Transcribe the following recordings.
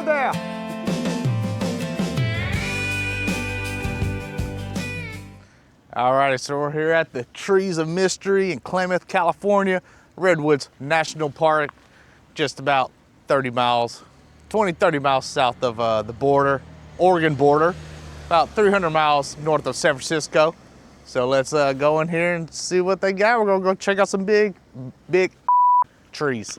there. Alrighty, so we're here at the Trees of Mystery in Klamath, California, Redwoods National Park, just about 30 miles, 30 miles south of the border, Oregon border, about 300 miles north of San Francisco. So let's go in here and see what they got. We're gonna go check out some big trees.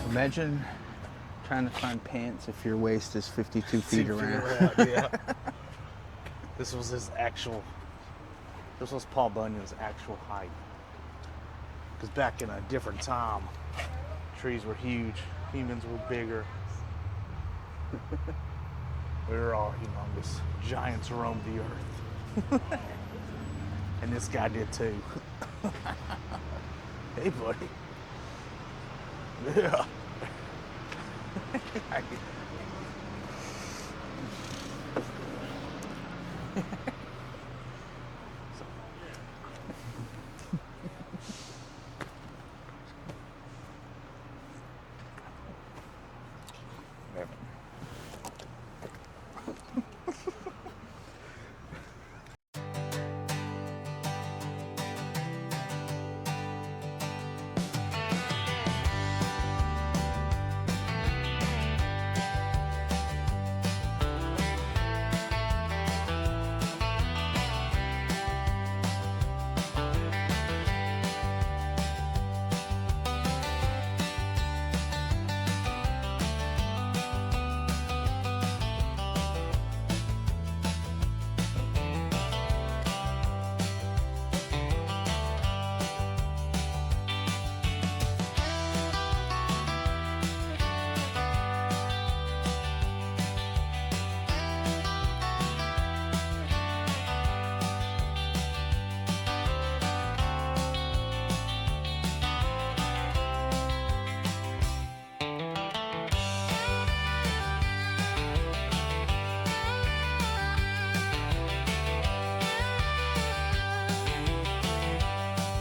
Imagine trying to find pants if your waist is 52 feet around. Yeah. This was Paul Bunyan's actual height. Because back in a different time, trees were huge, humans were bigger. We were all humongous. Giants roamed the earth. And this guy did too. Hey, buddy. Yeah.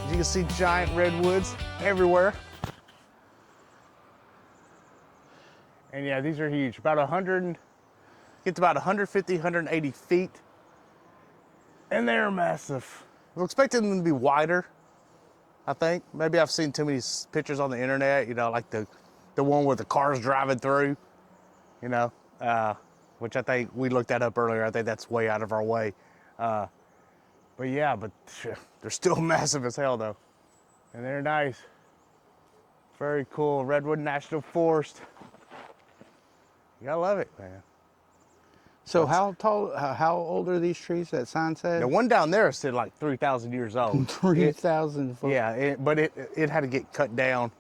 You can see giant redwoods everywhere. And yeah, these are huge. About 100, get to about 150, 180 feet. And they're massive. I was expecting them to be wider, I think. Maybe I've seen too many pictures on the internet, like the one with the cars driving through, which I think we looked that up earlier. I think that's way out of our way. But yeah, they're still massive as hell though. And they're nice. Very cool. Redwood National Forest. You gotta love it, man. So how old are these trees, that sign said? The one down there said like 3,000 years old. 3,000 foot. Yeah, but it had to get cut down.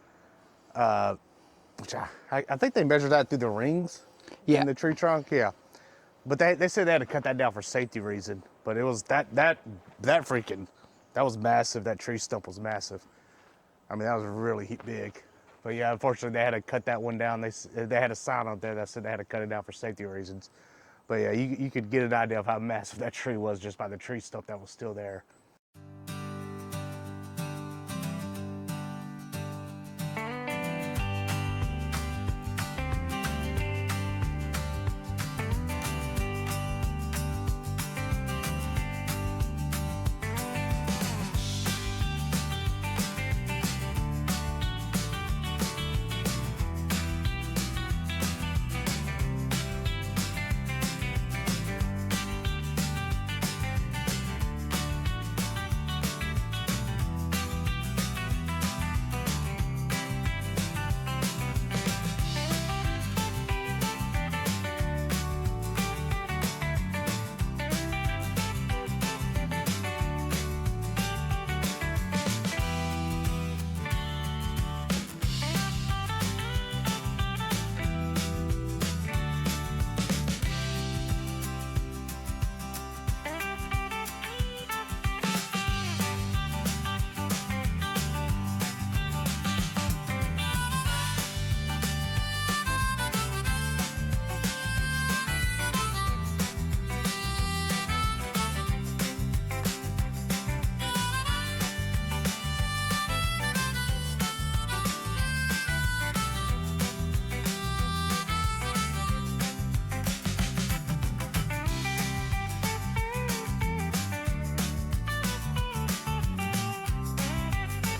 Which I think they measured that through the rings in the tree trunk, yeah. But they said they had to cut that down for safety reason. But it was that was massive. That tree stump was massive. I mean, that was really big. But yeah, unfortunately, they had to cut that one down. They had a sign out there that said they had to cut it down for safety reasons. But yeah, you could get an idea of how massive that tree was just by the tree stump that was still there.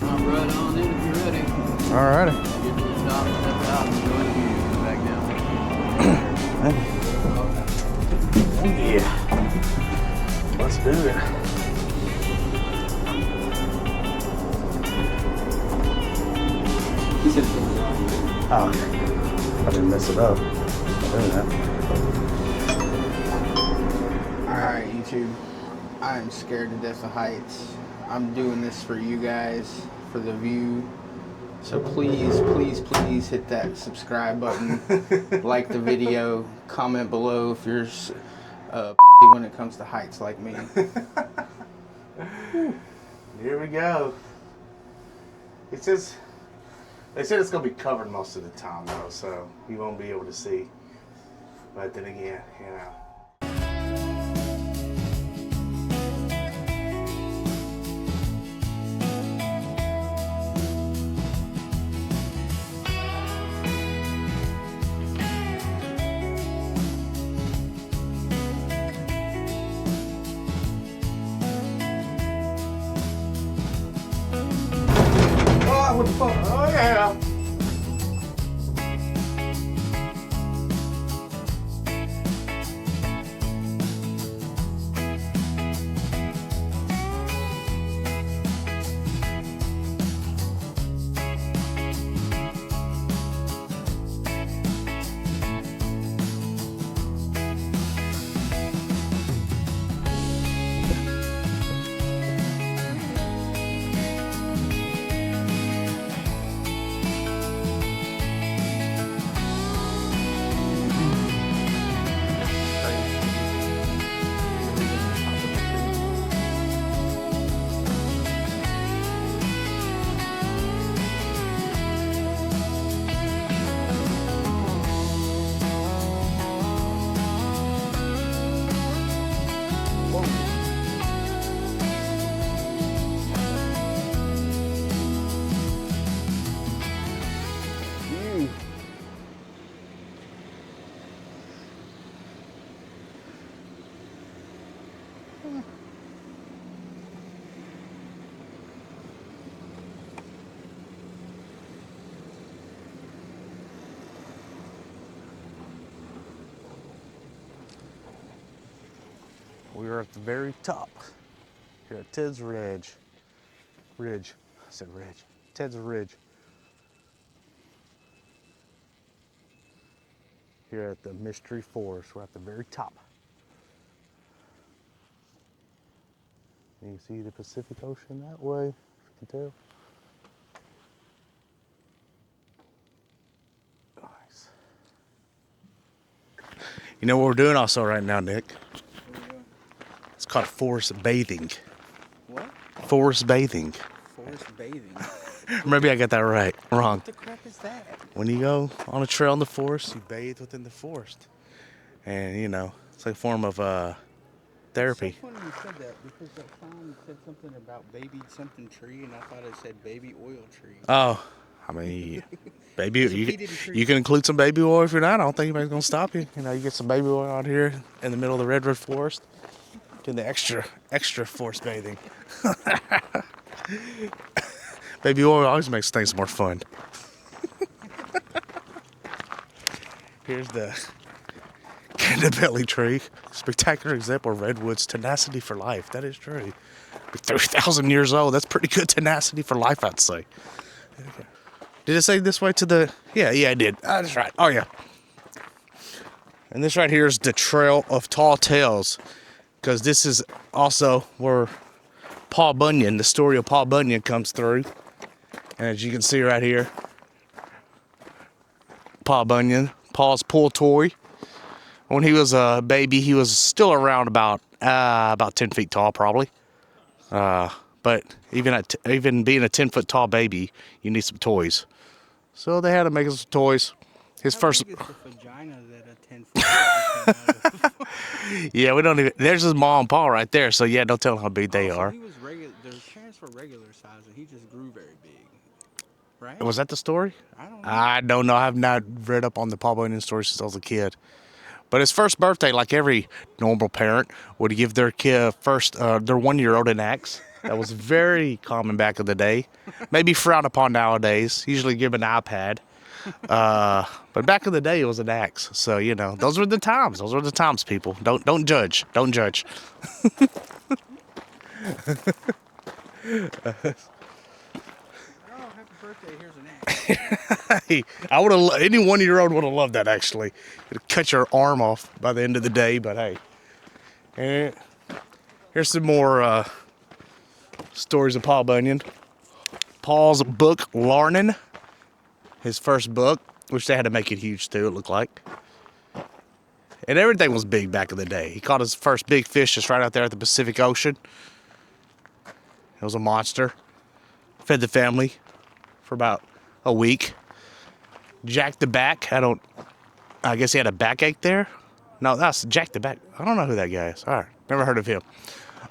I'll run on in if you're ready. Alrighty. Get to the top, step out, enjoy the view, come back down. Yeah. Let's do it. Oh, I didn't mess it up. Alright, YouTube. I am scared to death of heights. I'm doing this for you guys, for the view. So please, please, please hit that subscribe button. Like the video. Comment below if you're when it comes to heights like me. Here we go. It says, they said it's gonna be covered most of the time though, so you won't be able to see. But then again, you know. What the fuck? Oh yeah. We are at the very top here at Ted's Ridge. I said Ridge. Ted's Ridge. Here at the Mystery Forest. We're at the very top. You can see the Pacific Ocean that way, if you can tell. Nice. You know what we're doing also right now, Nick? It's called forest bathing. What? Forest bathing. Forest bathing? Maybe I got that right. Wrong. What the crap is that? When you go on a trail in the forest, you bathe within the forest. And, you know, it's like a form of therapy. It's so funny you said that because that sign said something about baby something tree, and I thought it said baby oil tree. Oh, I mean, baby, you can include some baby oil if you're not. I don't think anybody's going to stop you. You know, you get some baby oil out here in the middle of the redwood forest. Doing the extra forest bathing. Baby oil always makes things more fun. Here's the Canterbury tree. Spectacular example of redwoods tenacity for life. That is true. 3,000 years old. That's pretty good tenacity for life, I'd say. Okay. Did it say this way to the... Yeah, it did. Oh, that's right. Oh, yeah. And this right here is the Trail of Tall Tales. Because this is also where Paul Bunyan, the story of Paul Bunyan, comes through. And as you can see right here, Paul Bunyan, Paul's pool toy. When he was a baby, he was still around about 10 feet tall, probably. But even being a 10-foot tall baby, you need some toys. So they had to make us some toys. His first. It's a vagina that a 10-foot. Yeah, we don't even. There's his mom and Paul right there. So yeah, don't tell them how big they are. He was regular. Their parents were regular size, and he just grew very big. Right? Was that the story? I don't know. I don't know. I have not read up on the Paul Bunyan story since I was a kid. But his first birthday, like every normal parent, would give their kid their 1-year-old an axe. That was very common back in the day. Maybe frowned upon nowadays. Usually given an iPad. But back in the day, it was an axe. So, you know, those were the times. Those were the times, people. Don't judge. Don't judge. Oh, happy birthday! Here's an axe. Hey, I would have. Any 1-year-old would have loved that. Actually, it'd cut your arm off by the end of the day. But hey, and here's some more stories of Paul Bunyan. Paul's book, Larnin, his first book, which they had to make it huge too. It looked like, and everything was big back in the day. He caught his first big fish just right out there at the Pacific Ocean. It was a monster. Fed the family for about a week. Jack the Back. I guess he had a backache there. No, that's Jack the Back. I don't know who that guy is. All right, never heard of him.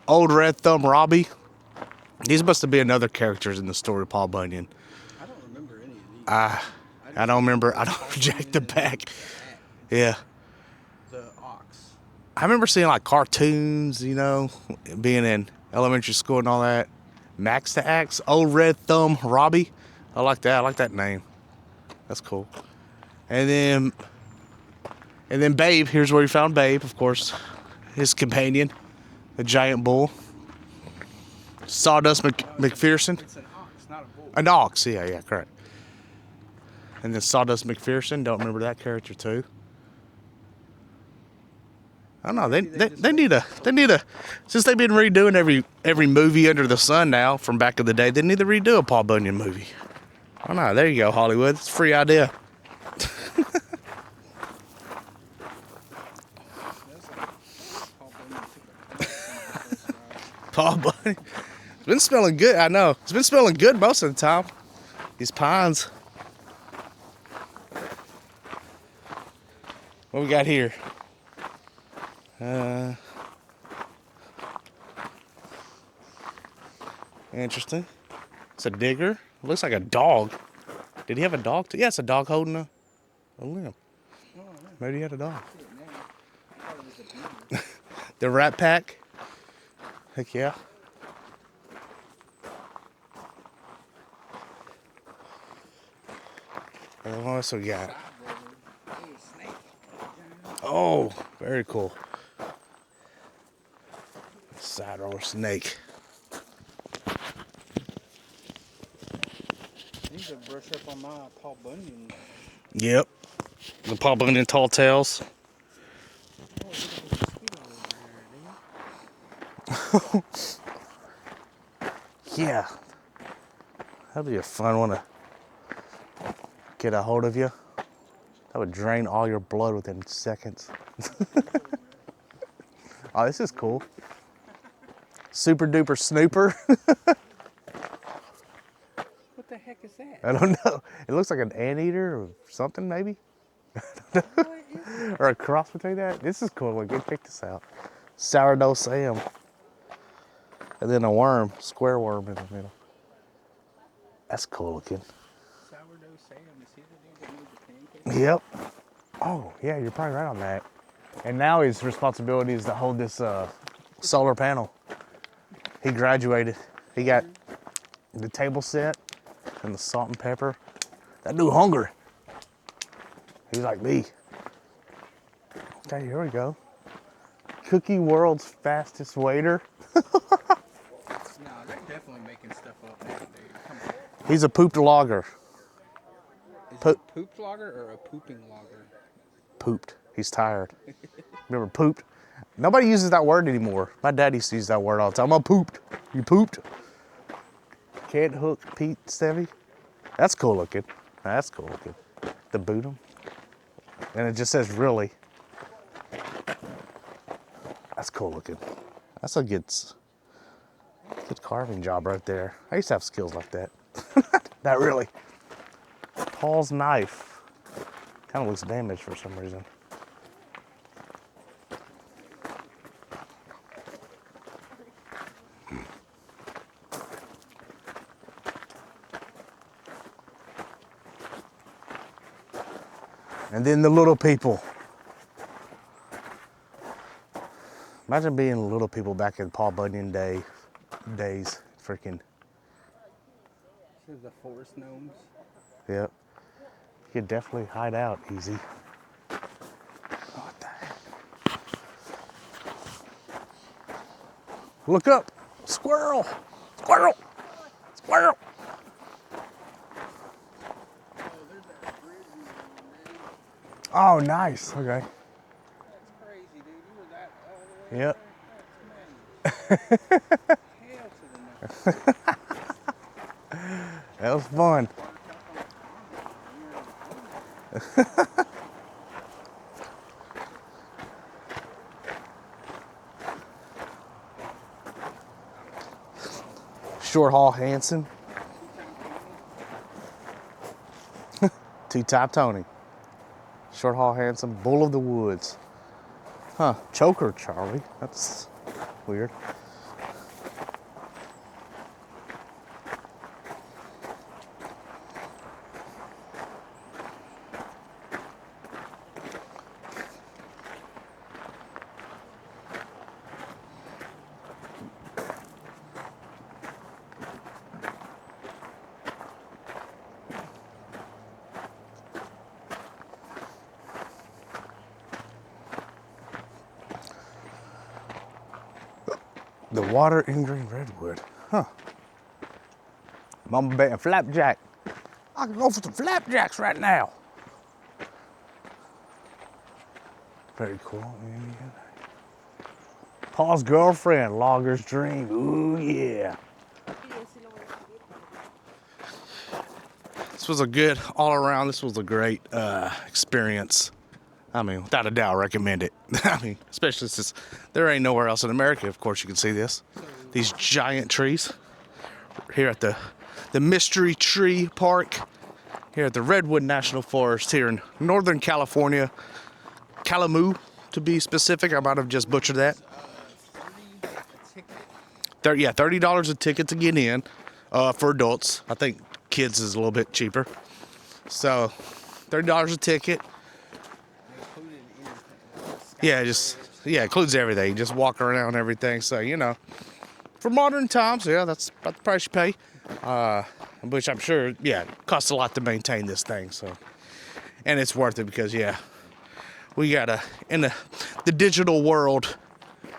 Old Red Thumb Robbie. These must have been another characters in the story of Paul Bunyan. I don't remember any of these. I don't remember. I don't Jack the Back. Yeah. The ox. I remember seeing like cartoons, you know, being in elementary school and all that. Max the Axe, Old Red Thumb Robbie. I like that. I like that name. That's cool. And then Babe. Here's where he found Babe, of course. His companion, the giant bull. Sawdust McPherson. It's an ox, not a bull. An ox, yeah, correct. And then Sawdust McPherson. Don't remember that character too. I don't know. They need a since they've been redoing every movie under the sun now from back in the day. They need to redo a Paul Bunyan movie. I don't know. There you go, Hollywood. It's a free idea. Paul Bunyan. It's been smelling good. I know. It's been smelling good most of the time. These pines. What we got here? Interesting. It's a digger. It looks like a dog. Did he have a dog too? Yeah, it's a dog holding a limb. Maybe he had a dog. The Rat Pack. Heck yeah. And what else we got? Oh, very cool. Side roller snake. These are brush up on my Paul Bunyan. Yep. The Paul Bunyan tall tales. Yeah. That'd be a fun one to get a hold of you. That would drain all your blood within seconds. Oh, this is cool. Super duper snooper. What the heck is that? I don't know. It looks like an anteater or something, maybe. Or a cross between that. This is cool. Look, check this out. Sourdough Sam. And then a worm, square worm in the middle. That's cool looking. Sourdough Sam. Is he the dude that made the pancakes? Yep. Oh, yeah, you're probably right on that. And now his responsibility is to hold this solar panel. He graduated. He got the table set and the salt and pepper. That dude hungry. He's like me. Okay, here we go. Cookie World's fastest waiter. No, they're definitely making stuff up nowadays. Come on. He's a pooped logger. Is it a pooped logger or a pooping logger? Pooped. He's tired. Remember pooped? Nobody uses that word anymore. My dad used to use that word all the time. I'm pooped. You pooped? Can't hook Pete Stevie. That's cool looking. That's cool looking. The boot 'em. And it just says really. That's cool looking. That's a good carving job right there. I used to have skills like that. Not really. Paul's knife. Kind of looks damaged for some reason. And then the little people. Imagine being little people back in Paul Bunyan day. days. Freaking, This is the forest gnomes. yep. You could definitely hide out easy. What the heck? Look up! Squirrel! Squirrel! Squirrel! Oh, nice. Okay. That's crazy, dude. You were that all the way Yep. hell to the no. That was fun. Short Haul Hanson. T-Top Tony. Short Haul Hanson, Bull of the Woods. Huh, Choker Charlie. That's weird. The water in Green Redwood. Huh. Mama betting flapjack. I can go for some flapjacks right now. Very cool. Paul's girlfriend, Logger's Dream. Ooh, yeah. This was a good all around. This was a great experience. I mean, without a doubt, I recommend it. I mean, especially since there ain't nowhere else in America, of course, you can see this. These giant trees here at the Mystery Tree Park here at the Redwood National Forest here in Northern California. Kalamu, to be specific. I might have just butchered that. $30 a ticket to get in for adults. I think kids is a little bit cheaper. So, $30 a ticket. Yeah, includes everything. Just walk around and everything. So, you know, for modern times, yeah, that's about the price you pay. Which I'm sure, yeah, it costs a lot to maintain this thing. So, and it's worth it because, yeah, we gotta, in the digital world,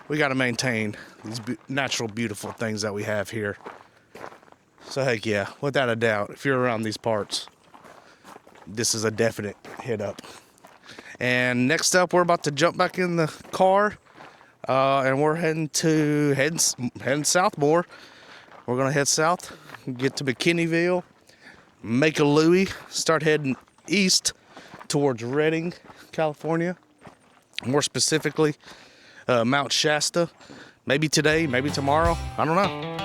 we gotta maintain these natural, beautiful things that we have here. So, heck yeah, without a doubt, if you're around these parts, this is a definite hit up. And next up, we're about to jump back in the car, and we're heading south more. We're gonna head south, get to McKinneyville, make a Louie, start heading east towards Redding, California. More specifically, Mount Shasta. Maybe today, maybe tomorrow. I don't know.